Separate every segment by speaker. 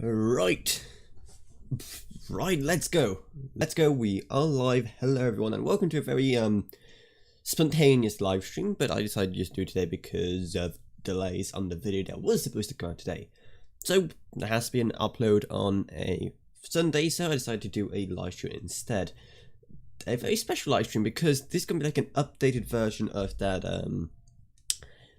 Speaker 1: Right, let's go. We are live. Hello everyone and welcome to a very spontaneous live stream, but I decided to just do it today because of delays on the video that was supposed to come out today. So there has to be an upload on a Sunday, so I decided to do a live stream instead. A very special live stream because this is gonna be like an updated version of that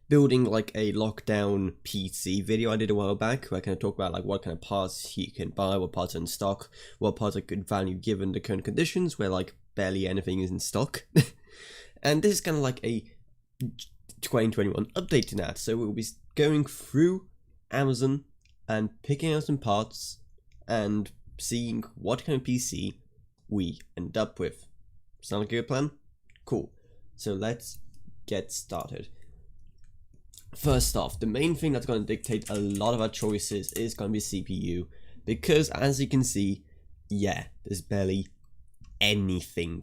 Speaker 1: building like a lockdown PC video I did a while back, where I kind of talk about like what kind of parts you can buy, what parts are in stock, what parts are good value given the current conditions where like barely anything is in stock. And this is kind of like a 2021 update to that, so we'll be going through Amazon and picking out some parts and seeing what kind of PC we end up with. Sound like a good plan? Cool. So let's get started. First off, the main thing that's going to dictate a lot of our choices is going to be CPU, because as you can see, yeah, there's barely anything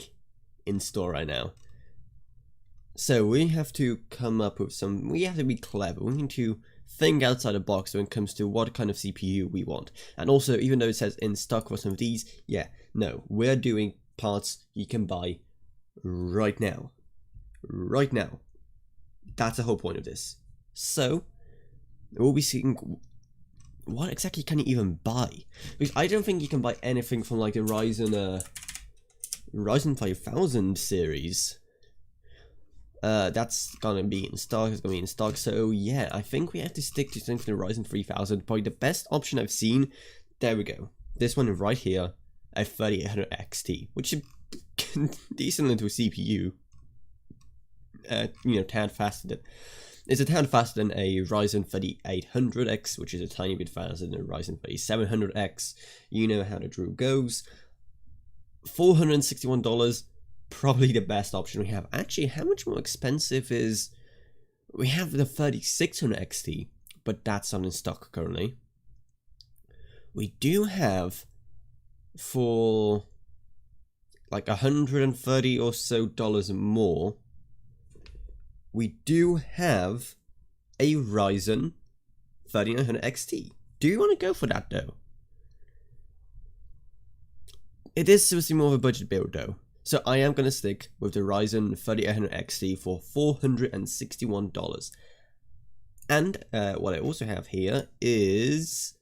Speaker 1: in store right now. So we have to come up with we have to be clever. We need to think outside the box when it comes to what kind of CPU we want. And also, even though it says in stock for some of these, yeah, no, we're doing parts you can buy right now. Right now. That's the whole point of this. So, we'll be seeing what exactly can you even buy, because I don't think you can buy anything from like the Ryzen 5000 series. That's gonna be in stock. It's gonna be in stock. So yeah, I think we have to stick to something from the Ryzen 3000. Probably the best option I've seen. There we go. This one right here, a 3800 XT, which is decent little CPU. You know, tad faster than. It's a tad faster than a Ryzen 3800X, which is a tiny bit faster than a Ryzen 3700X. You know how the drill goes. $461, probably the best option we have. Actually, how much more expensive is... We have the 3600 XT, but that's not in stock currently. We do have, for like $130 or so more, we do have a Ryzen 3900 XT. Do you want to go for that though? It is supposed to be more of a budget build though. So I am going to stick with the Ryzen 3800 XT for $461. And what I also have here is...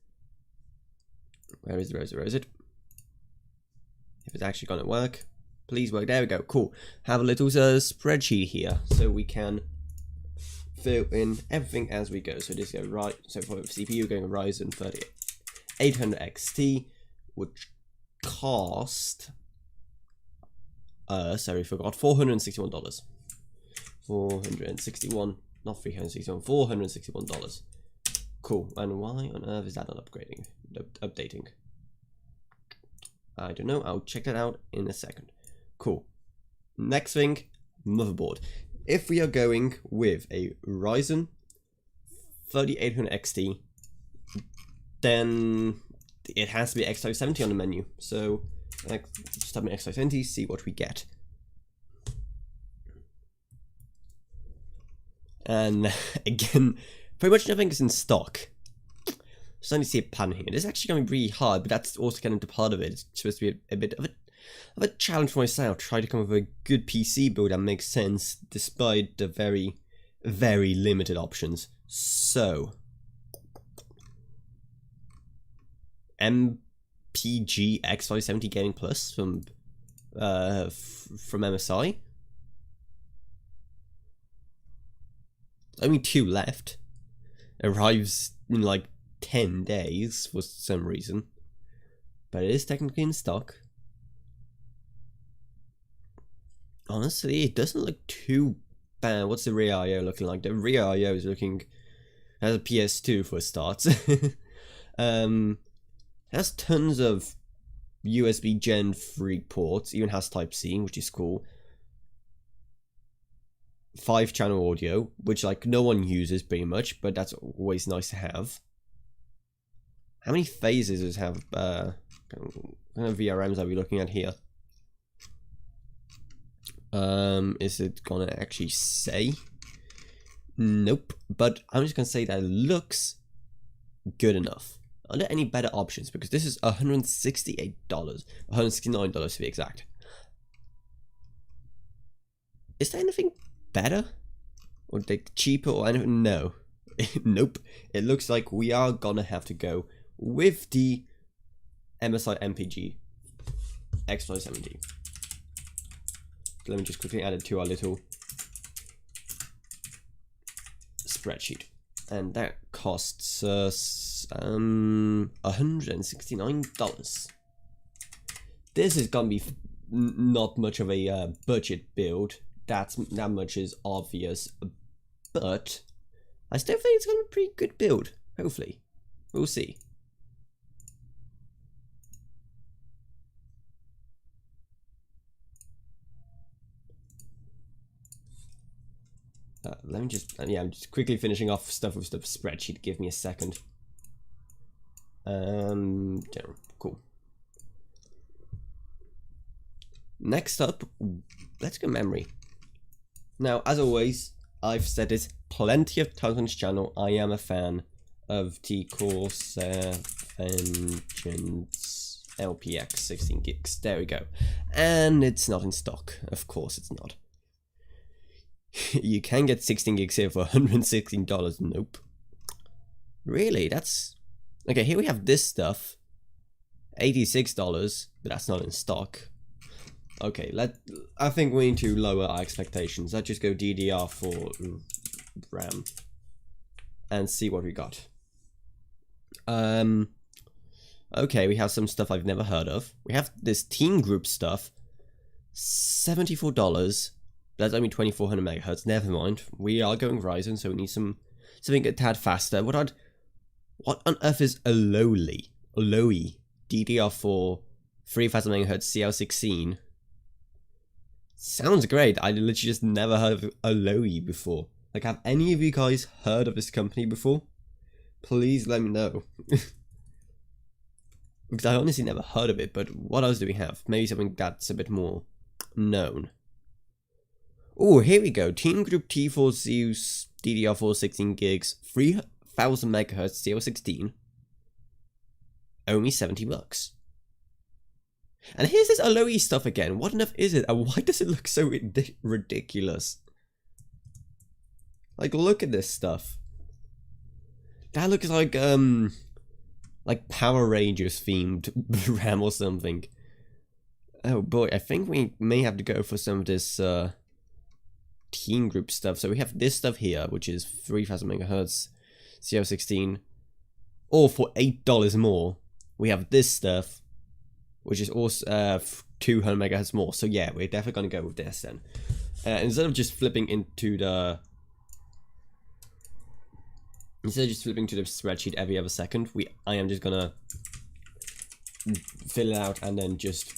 Speaker 1: Where is it? If it's actually going to work. Please work. There we go. Cool. Have a little spreadsheet here so we can fill in everything as we go. So just go right. So for CPU, going Ryzen 3800 XT, which cost sorry, forgot, $461. 461, not 361, $461. Cool. And why on earth is that not updating? I don't know. I'll check that out in a second. Cool. Next thing, motherboard. If we are going with a Ryzen 3800 XT, then it has to be X570 on the menu. So just type in X570, see what we get. And again, pretty much nothing is in stock. Starting to see a pan here. This is actually going to be really hard, but that's also kind of the part of it. It's supposed to be a bit of a challenge for myself. Try to come up with a good PC build that makes sense despite the very, very limited options. So, MPG X570 Gaming Plus from MSI. Only 2 left. Arrives in like 10 days for some reason, but it is technically in stock. Honestly, it doesn't look too bad. What's the rear I/O looking like? The rear I/O is looking as a PS2 for starts. Has tons of USB Gen 3 ports, even has Type-C, which is cool. 5-channel audio, which like no one uses pretty much, but that's always nice to have. How many phases does it have? What kind of VRMs are we looking at here? Is it gonna actually say? Nope. But I'm just gonna say that it looks good enough. Are there any better options? Because this is $168, $169 to be exact. Is there anything better? Or like cheaper or anything? No. Nope. It looks like we are gonna have to go with the MSI MPG X570. Let me just quickly add it to our little spreadsheet. And that costs us $169. This is gonna be not much of a budget build. That much is obvious, but I still think it's gonna be a pretty good build. Hopefully, we'll see. Let me just, yeah, I'm just quickly finishing off stuff with the spreadsheet. Give me a second. General, cool. Next up, let's go memory. Now, as always, I've said it plenty of times on this channel, I am a fan of the Corsair Vengeance LPX 16 gigs. There we go. And it's not in stock. Of course it's not. You can get 16 gigs here for $116. Nope. Really? That's... Okay, here we have this stuff. $86, but that's not in stock. Okay, I think we need to lower our expectations. Let's just go DDR4 RAM and see what we got. Okay, we have some stuff I've never heard of. We have this team group stuff. $74. That's only 2400 megahertz. Never mind. We are going Ryzen, so we need something a tad faster. What on earth is a lowly DDR4 3000 megahertz CL16? Sounds great. I literally just never heard of Aloe before. Like, have any of you guys heard of this company before? Please let me know. Because I honestly never heard of it, but what else do we have? Maybe something that's a bit more known. Oh, here we go. Team Group T4 Zeus DDR4 16 gigs, 3000 megahertz CL16. Only $70. And here's this Aloe stuff again. What on earth is it? And why does it look so ridiculous? Like, look at this stuff. That looks like Power Rangers themed RAM or something. Oh boy, I think we may have to go for some of this team group stuff. So we have this stuff here, which is 3000 megahertz CL16, or for $8 more, we have this stuff, which is also 200 megahertz more. So yeah, we're definitely gonna go with this then. Instead of just flipping into the spreadsheet every other second, I am just gonna fill it out and then just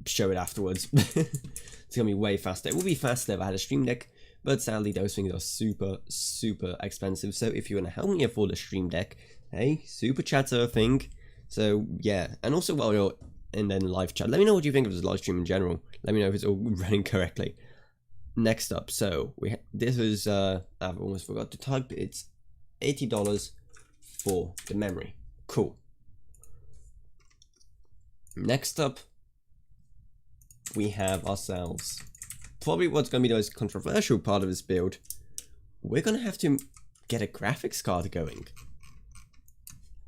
Speaker 1: show it afterwards. It's gonna be way faster. It will be faster if I had a Stream Deck, but sadly those things are super expensive. So if you wanna help me afford a Stream Deck, hey, super chat's a thing. So yeah, and also while you're in the live chat, let me know what you think of this live stream in general. Let me know if it's all running correctly. Next up, so this is I've almost forgot to type. It's $80 for the memory. Cool. Next up, we have ourselves probably what's going to be the most controversial part of this build. We're going to have to get a graphics card going.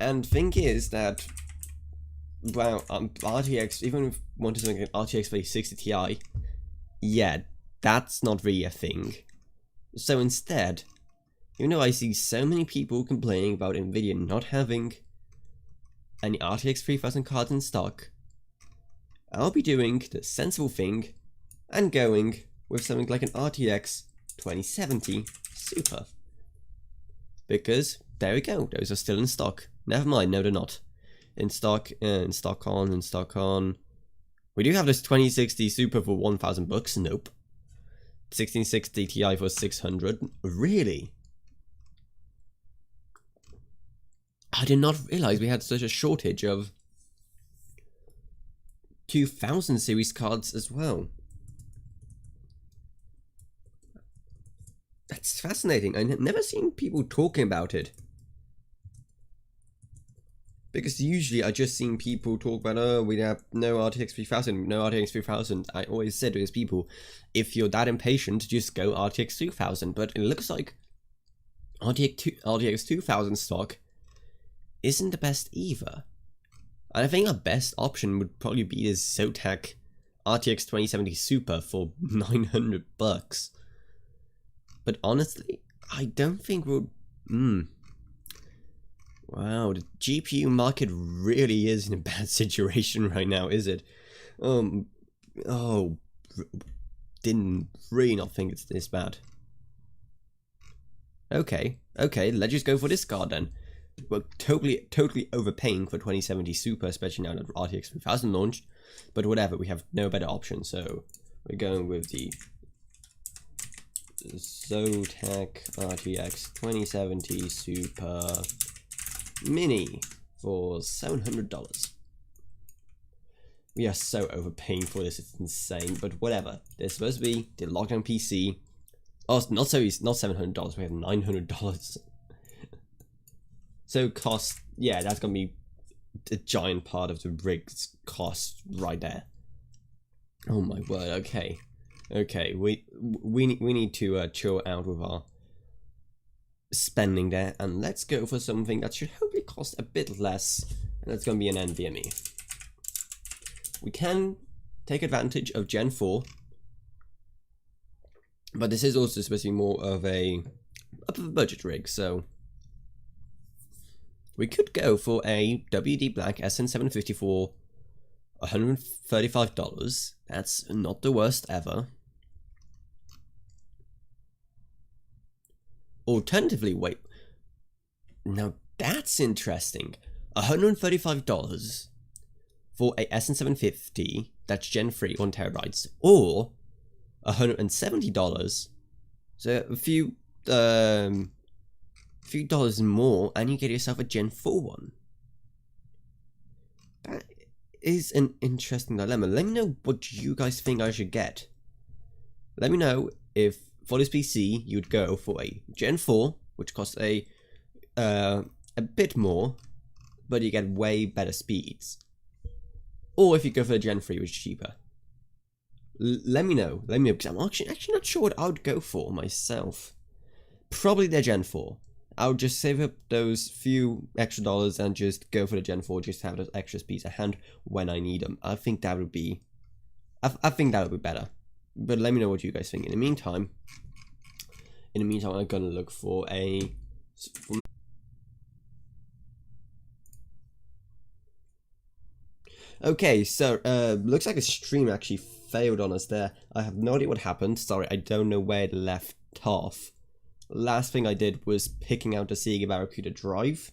Speaker 1: And thing is that, well, RTX, even if we wanted something like RTX 3060 Ti, yeah, that's not really a thing. So instead, even though I see so many people complaining about Nvidia not having any RTX 3000 cards in stock, I'll be doing the sensible thing and going with something like an RTX 2070 Super. Because, there we go, those are still in stock. Never mind, no they're not. In stock on. We do have this 2060 Super for $1,000, nope. 1660 Ti for 600, really? I did not realize we had such a shortage of 2000 series cards as well. That's fascinating. I've never seen people talking about it. Because usually I just seen people talk about, oh, we have no RTX 3000, no RTX 3000. I always said to these people, if you're that impatient, just go RTX 2000. But it looks like RTX 2000 stock isn't the best either. And I think our best option would probably be this Zotac RTX 2070 Super for $900. But honestly, I don't think we'll... Wow, the GPU market really is in a bad situation right now, is it? Didn't really not think it's this bad. Okay, let's just go for this card then. We're totally overpaying for 2070 Super, especially now that RTX 3000 launched. But whatever, we have no better option, so we're going with the Zotac RTX 2070 Super Mini for $700. We are so overpaying for this, it's insane, but whatever. There's supposed to be the lockdown PC. Oh, not $700, we have $900. So cost, yeah, that's gonna be a giant part of the rig's cost right there. Oh my word, okay. We need to chill out with our spending there, and let's go for something that should hopefully cost a bit less, and that's gonna be an NVMe. We can take advantage of Gen 4, but this is also supposed to be more of a budget rig, so we could go for a WD Black SN750 for $135. That's not the worst ever. Alternatively, wait, now that's interesting. $135 for a SN750 that's Gen 3 1TB, or $170, so a few dollars more, and you get yourself a Gen 4 one. That is an interesting dilemma. Let me know what you guys think I should get. Let me know if for this PC you'd go for a Gen 4, which costs a bit more, but you get way better speeds, or if you go for the Gen 3, which is cheaper. Let me know, because I'm actually not sure what I would go for myself. Probably the Gen 4. I would just save up those few extra dollars and just go for the Gen 4, just to have those extra speeds at hand when I need them. I think that would be, I think that would be better. But let me know what you guys think. In the meantime, I'm gonna look for a. Okay, so looks like the stream actually failed on us there. I have no idea what happened. Sorry, I don't know where it left off. Last thing I did was picking out the Sega Barracuda drive.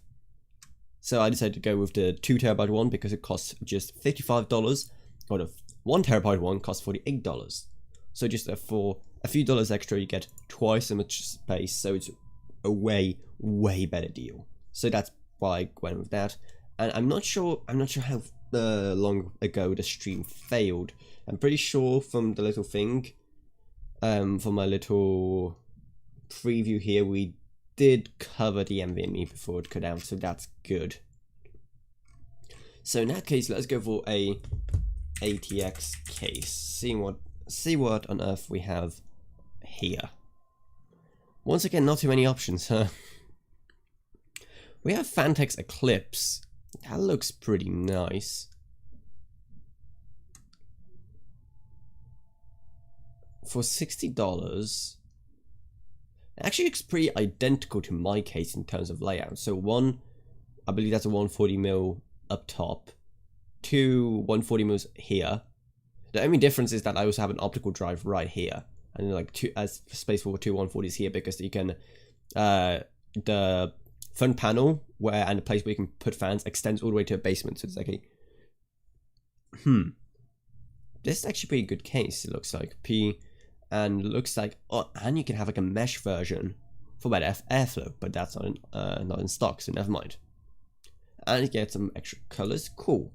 Speaker 1: So I decided to go with the 2TB one because it costs just $55, or the 1TB one costs $48. So just for a few dollars extra, you get twice as much space. So it's a way better deal. So that's why I went with that. And I'm not sure how long ago the stream failed. I'm pretty sure from the little thing, from my little preview here, we did cover the NVMe before it cut out, so that's good. So in that case, let's go for a Atx Case. See what on earth we have here. Once again, not too many options, huh? We have Fantex Eclipse. That looks pretty nice. For $60, it actually looks pretty identical to my case in terms of layout. So one, I believe that's a 140mm up top, two 140mm here. The only difference is that I also have an optical drive right here, and like space for two 140s here, because you can the front panel and the place where you can put fans extends all the way to a basement. So it's like a this is actually a pretty good case. It looks like and looks like, oh, and you can have like a mesh version for better airflow, but that's not in stock, so never mind. And you get some extra colors. Cool,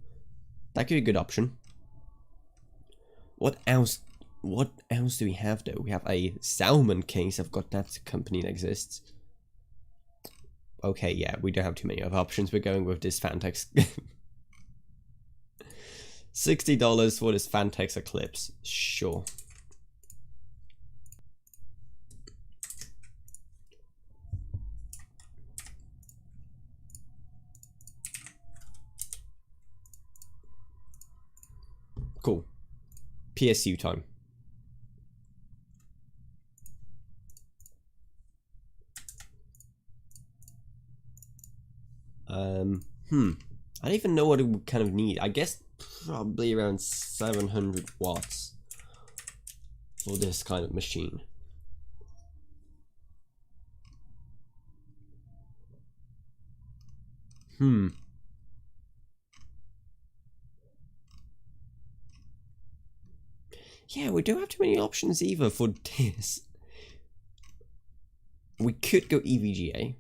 Speaker 1: that could be a good option. What else do we have though? We have a salmon case. I've got that company that exists. okay, yeah, we don't have too many other options. We're going with this Fantex. $60 for this Fantex Eclipse. Sure. Cool. PSU time. I don't even know what it would kind of need. I guess probably around 700 watts for this kind of machine. Yeah, we don't have too many options either for this. We could go EVGA,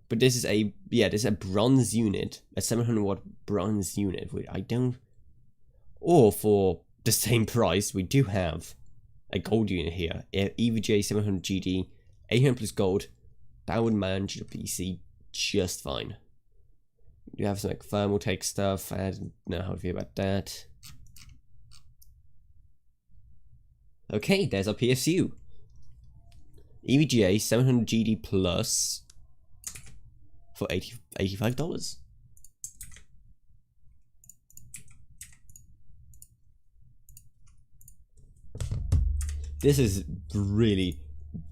Speaker 1: but this is a, yeah, this is a bronze unit, a 700 watt bronze unit. I don't, or for the same price, we do have a gold unit here, EVGA 700 GD, 800 plus gold. That would manage the PC just fine. You have some like thermal take stuff. I don't know how to feel about that. Okay, there's our PSU. EVGA 700 GD plus for $85. This is really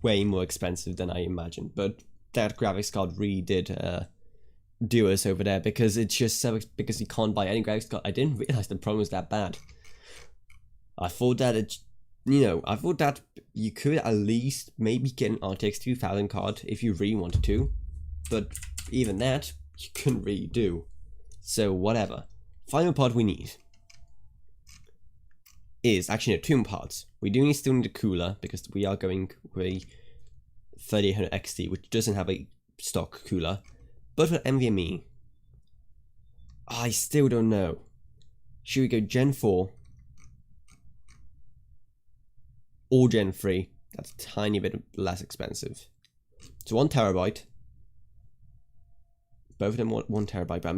Speaker 1: way more expensive than I imagined, but that graphics card really did do us over there, because it's just so, because you can't buy any graphics card. I didn't realize the problem was that bad. I thought that it, you know, I thought that you could at least maybe get an RTX 2000 card if you really wanted to, but even that you couldn't really do. So whatever. Final part we need is actually two more parts. We do still need a cooler, because we are going with a 3800 XT, which doesn't have a stock cooler. But for NVMe, I still don't know. Should we go Gen 4 or Gen 3? That's a tiny bit less expensive. So 1 terabyte. Both of them 1 terabyte, but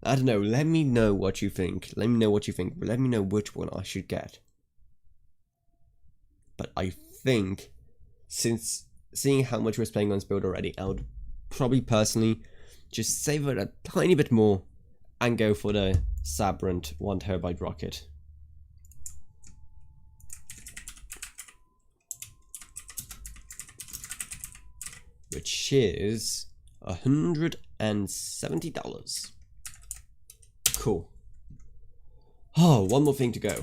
Speaker 1: I don't know. Let me know what you think. Let me know what you think. Let me know which one I should get. But I think, since seeing how much we're spending on this build already, I would probably personally just save it a tiny bit more and go for the Sabrent 1 terabyte rocket. Which is $170. Cool. Oh, one more thing to go.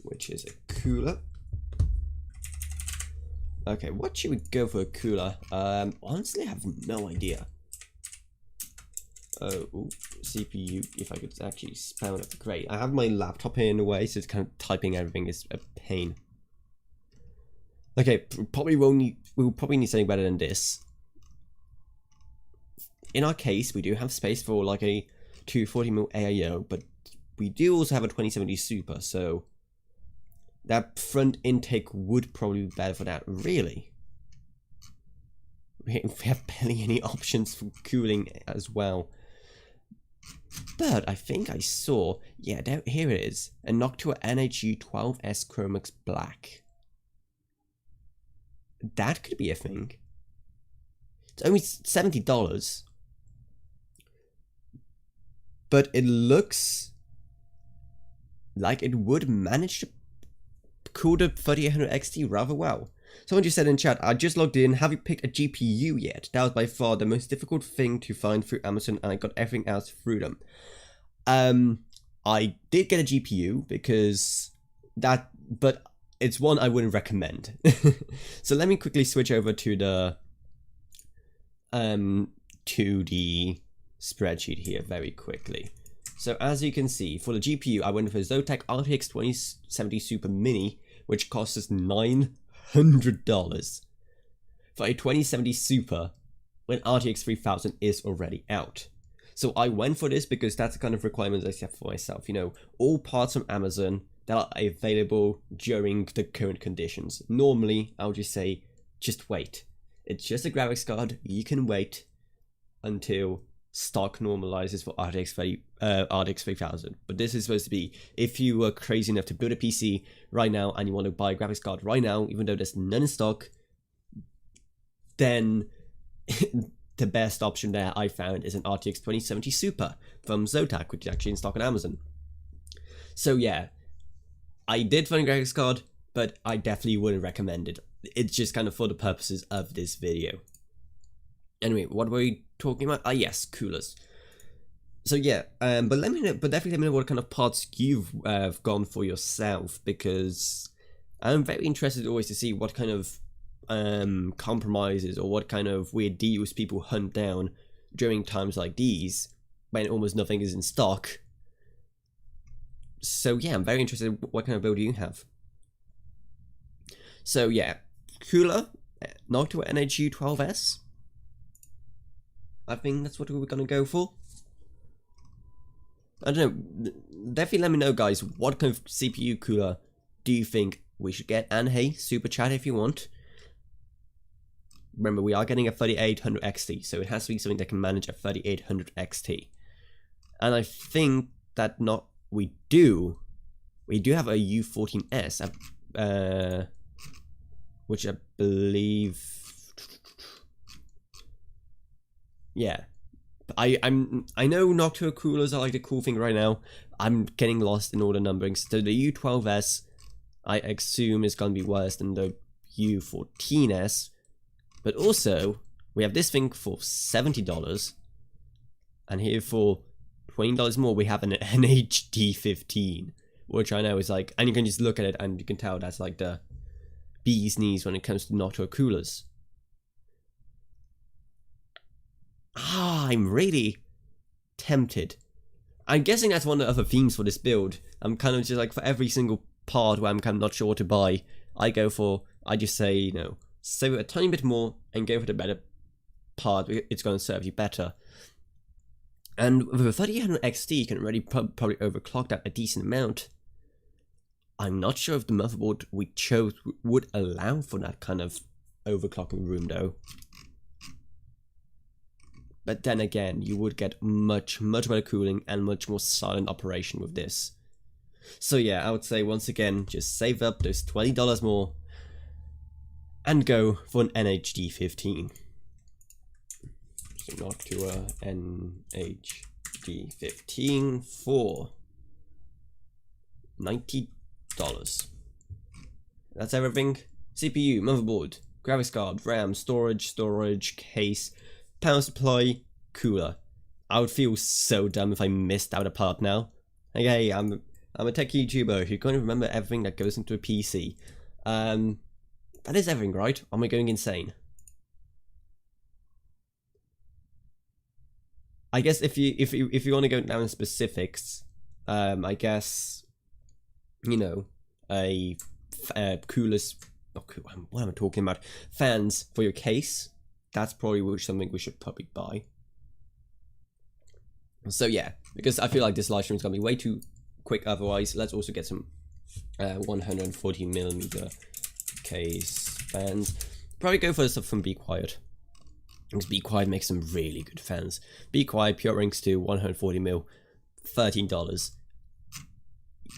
Speaker 1: Which is a cooler. Okay, what should we go for a cooler? Honestly, I have no idea. Oh, CPU, if I could actually spell it, great. I have my laptop here in the way, so it's kind of typing everything is a pain. Okay, we'll probably need something better than this. In our case, we do have space for like a 240mm AIO, but we do also have a 2070 Super, so that front intake would probably be better for that. Really? We have barely any options for cooling as well. But I think I saw, yeah, here it is, a Noctua NHU 12S Chromux Black. That could be a thing. It's only $70. But it looks like it would manage to cool the 3800 XT rather well. Someone just said in chat, I just logged in, have you picked a GPU yet? That was by far the most difficult thing to find through Amazon, and I got everything else through them. I did get a GPU because that, but it's one I wouldn't recommend. So let me quickly switch over to the spreadsheet here very quickly. So as you can see, for the GPU, I went for a Zotac RTX 2070 Super Mini, which costs us $900 for a 2070 Super when RTX 3000 is already out. So I went for this because that's the kind of requirements I set for myself. You know, all parts from Amazon, that are available during the current conditions. Normally, I would just say, just wait. It's just a graphics card. You can wait until stock normalizes for RTX 3000. But this is supposed to be, if you were crazy enough to build a PC right now and you want to buy a graphics card right now, even though there's none in stock, then the best option there I found is an RTX 2070 Super from Zotac, which is actually in stock on Amazon. So yeah, I did find a graphics card, but I definitely wouldn't recommend it. It's just kind of for the purposes of this video. Anyway, what were we talking about? Ah, yes, coolers. So yeah, but let me know, but definitely let me know what kind of parts you've gone for yourself, because I'm very interested always to see what kind of compromises or what kind of weird deals people hunt down during times like these when almost nothing is in stock. So yeah, I'm very interested in what kind of build you have. So yeah, cooler, Noctua NH-U12S. I think that's what we're gonna go for. I don't know, definitely let me know guys, what kind of CPU cooler do you think we should get? And hey, super chat if you want. Remember, we are getting a 3800 XT, so it has to be something that can manage a 3800 XT. And I think that we do have a U14S, which I believe, yeah. I know Noctua coolers are like the cool thing right now. I'm getting lost in all the numbering. So the U12S, I assume, is gonna be worse than the U14S. But also, we have this thing for $70, and here for $20 more, we have an NHD15, which I know is like, and you can just look at it and you can tell that's like the bee's knees when it comes to Noctua coolers. Ah, I'm really tempted. I'm guessing that's one of the other themes for this build. I'm kind of just like, for every single part where I'm kind of not sure what to buy, I just say, you know, save it a tiny bit more and go for the better part. It's going to serve you better. And with a 3800 XT, you can already probably overclock that a decent amount. I'm not sure if the motherboard we chose would allow for that kind of overclocking room though. But then again, you would get much better cooling and much more silent operation with this. So yeah, I would say once again, just save up those $20 more and go for an NHD15. So Noctua NHD15 for $90. That's everything. CPU, motherboard, graphics card, RAM, storage case, power supply, cooler. I would feel so dumb if I missed out a part now. Like, hey, I'm a tech YouTuber who can't remember everything that goes into a PC. That is everything, right? Am I going insane? I guess if you want to go down in specifics, I guess, you know, coolers. What am I talking about? Fans for your case. That's probably something we should probably buy. So yeah, because I feel like this live stream is gonna be way too quick otherwise. Let's also get some 140mm case fans. Probably go for stuff from Be Quiet, because Be Quiet makes some really good fans. Be Quiet, Pure Inks 2, 140mm, $13.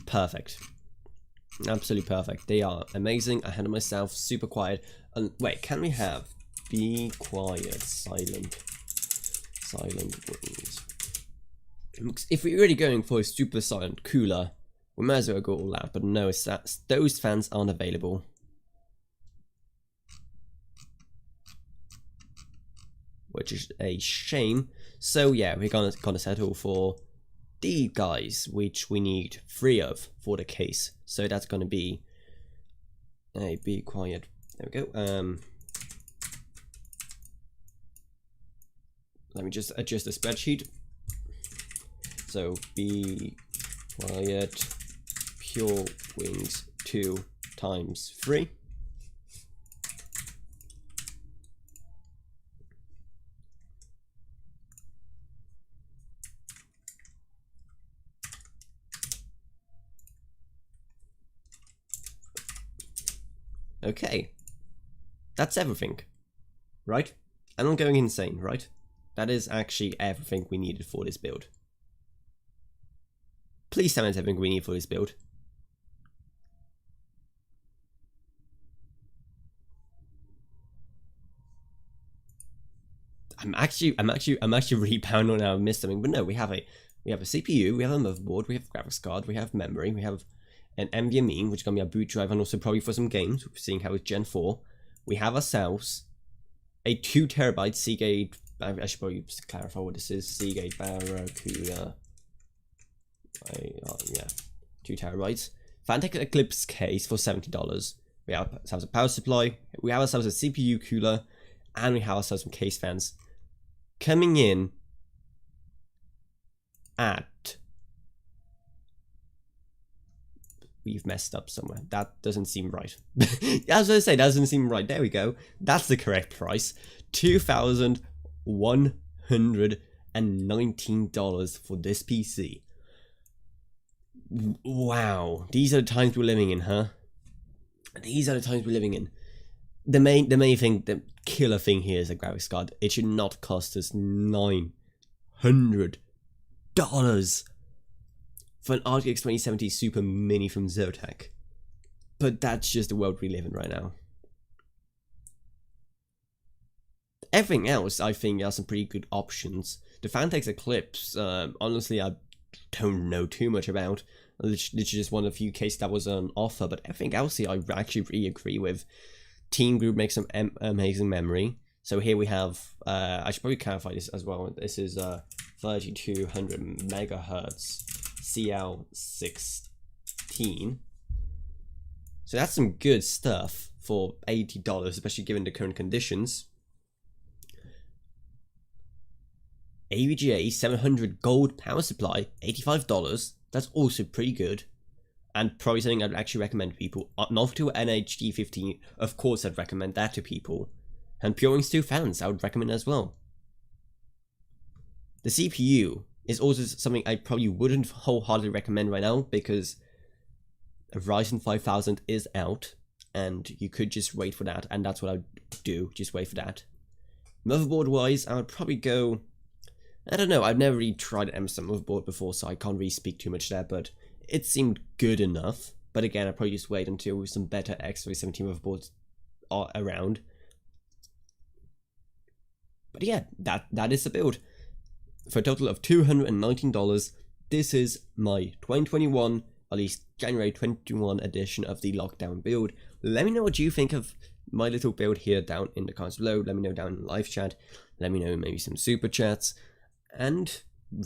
Speaker 1: Perfect. Absolutely perfect. They are amazing. I handle myself super quiet. And wait, can we have Be Quiet silent wings? If we're already going for a super silent cooler, we might as well go all out. But no, it's that those fans aren't available. Which is a shame. So yeah, we're gonna settle for these guys, which we need 3 of for the case. So that's gonna be a Be Quiet. There we go. Let me just adjust the spreadsheet. So Be Quiet Pure Wings 2 times 3. Okay. That's everything. Right? I'm not going insane, right? That is actually everything we needed for this build. Please tell me it's everything we need for this build. I'm actually really paranoid now I missed something, but no, we have a CPU, we have a motherboard, we have a graphics card, we have memory, we have an NVMe, which is gonna be a boot drive, and also probably for some games, seeing how it's Gen 4. We have ourselves a 2TB Seagate. I should probably clarify what this is. Seagate Barracuda. Yeah, 2TB. Atx Eclipse case for $70. We have ourselves a power supply. We have ourselves a CPU cooler, and we have ourselves some case fans. Coming in at... We've messed up somewhere. That doesn't seem right. I was going to say, that doesn't seem right. There we go. That's the correct price. $2,119 for this PC. Wow. These are the times we're living in, huh? These are the times we're living in. The main thing, the killer thing here is a graphics card. It should not cost us $900 for an RTX 2070 Super Mini from Zotac. But that's just the world we live in right now. Everything else, I think, are some pretty good options. The Atx Eclipse, honestly, I don't know too much about. Literally just one of the few cases that was on offer, but everything else here I actually really agree with. Team Group makes some amazing memory. So here we have, I should probably clarify this as well. This is 3200 megahertz CL16. So that's some good stuff for $80, especially given the current conditions. AVGA 700 gold power supply, $85. That's also pretty good. And probably something I'd actually recommend to people. Not to NHG15, of course I'd recommend that to people. And Pure Wings 2 fans, I would recommend as well. The CPU is also something I probably wouldn't wholeheartedly recommend right now, because Ryzen 5000 is out, and you could just wait for that, and that's what I would do, just wait for that. Motherboard wise, I would probably go... I don't know, I've never really tried an Emerson motherboard before, so I can't really speak too much there, but it seemed good enough. But again, I'd probably just wait until some better X370 motherboards are around. But yeah, that is the build. For a total of $219, this is my 2021, at least January 2021 edition of the lockdown build. Let me know what you think of my little build here down in the comments below. Let me know down in the live chat. Let me know maybe some super chats. And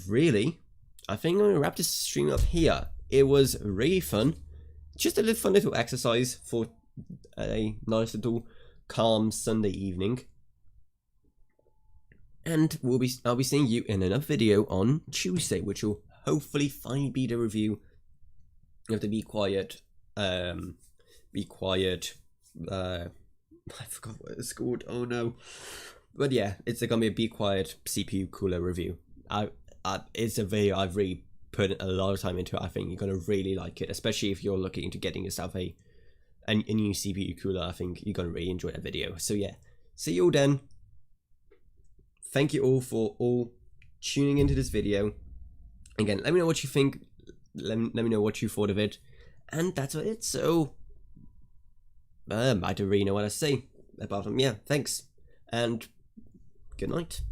Speaker 1: really, I think I'm going to wrap this stream up here. It was really fun. Just a fun little exercise for a nice little calm Sunday evening. And I'll be seeing you in another video on Tuesday, which will hopefully finally be the review of the Be Quiet, I forgot what it's called, oh no. But yeah, it's gonna be a Be Quiet CPU cooler review. It's a video I've really put a lot of time into. I think you're gonna really like it, especially if you're looking into getting yourself a new CPU cooler. I think you're gonna really enjoy that video. So yeah, see you all then. Thank you all for tuning into this video. Again, let me know what you think. Let me know what you thought of it. And that's it. So, I don't really know what to say. Apart from, yeah, thanks. And good night.